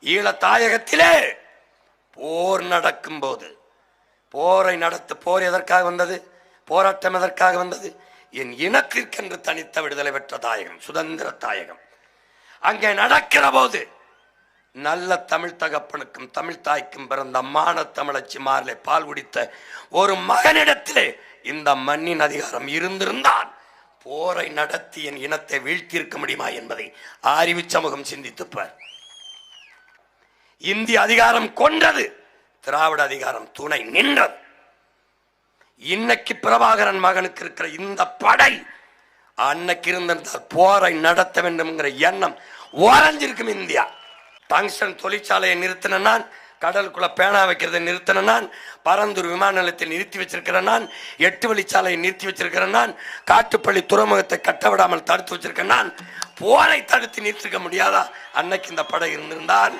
ஈழத்தாயகத்திலே போர் நடக்கும் போது போர் எதற்காக வந்தது? போராட்டம் எதற்காக வந்தது? என் இனத்திற்கென்று தனித்த விடுதலை பெற்ற தாயகம், சுதந்திர தாயகம். அங்கே நடக்கிற போது நல்ல தமிழ் தகப்பனுக்கும் தமிழ் தாய்க்கும் பிறந்த மான தமிழச்சி மார்லே பால் குடித்த ஒரு மகனிடத்திலே இந்த மண்ணின் அதிகாரம் இருந்திருந்தால் போரை நடத்தி என் இனத்தை வீழ்த்தியிருக்க முடியுமா என்பதை அறிவு சமூகம் சிந்தித்துப்பார். இந்திய அதிகாரம் கொண்டது, திராவிட அதிகாரம் துணை நின்றது. இன்னைக்கு பிரபாகரன் மகனுக்கு இருக்கிற இந்த படை அன்னைக்கு இருந்திருந்தால் போரை நடத்த வேண்டும் என்கிற எண்ணம் ஓரஞ்சிருக்கும். இந்தியா டங்ஸ்டன் தொழிற்சாலையை நிறுத்தின நான், கடலுக்குள்ள பேனா வைக்கிறதை நிறுத்தின நான், பரந்தூர் விமான நிலையத்தை நிறுத்தி வச்சிருக்கிறேன் நான், 8 வழிச்சாலையை நிறுத்தி வச்சிருக்கிறேன் நான், காட்டுப்பள்ளி துறைமுகத்தை கட்டவிடாமல் தடுத்து வச்சிருக்கேன் நான். போரை தடுத்து நிறுத்திருக்க முடியாதா? அன்னைக்கு இந்த படை இருந்திருந்தால்